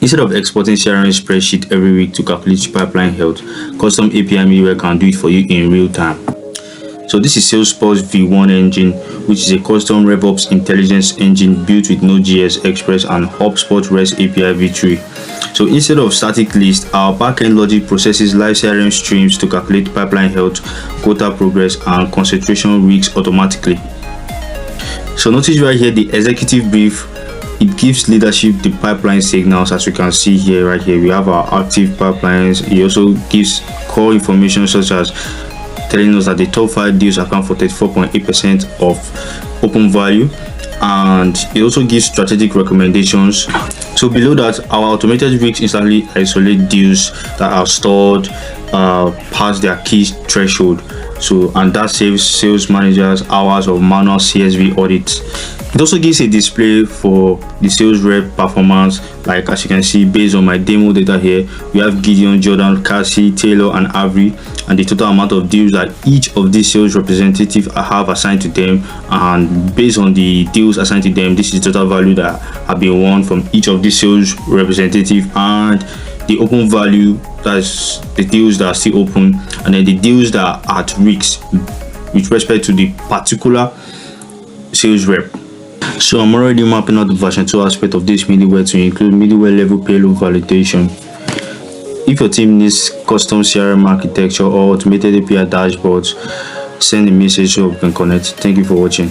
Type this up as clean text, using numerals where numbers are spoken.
Instead of exporting CRM spreadsheet every week to calculate pipeline health, custom API middleware can do it for you in real time. So this is SalesPulse V1 engine, which is a custom RevOps intelligence engine built with Node.js, Express, and HubSpot REST API v3. So instead of static list, our backend logic processes live CRM streams to calculate pipeline health, quota progress, and concentration risks automatically. So notice right here the executive brief. It gives leadership the pipeline signals, as you can see here. Right here we have our active pipelines. It also gives core information such as telling us that the top 5 deals account for 34.8% of open value, and it also gives strategic recommendations. So below that, our automated rigs instantly isolate deals that are stored past their key threshold. So, and that saves sales managers hours of manual CSV audits. It also gives a display for the sales rep performance, like as you can see based on my demo data here. We have Gideon, Jordan, Cassie, Taylor, and Avery, and the total amount of deals that each of these sales representatives have assigned to them, and based on the deals assigned to them, this is the total value that have been won from each of these sales representatives, and the open value, that's the deals that are still open, and then the deals that are at risk with respect to the particular sales rep. So I'm already mapping out the version 2 aspect of this middleware to include middleware level payload validation. If your team needs custom CRM architecture or automated API dashboards, send a message so we can connect. Thank you for watching.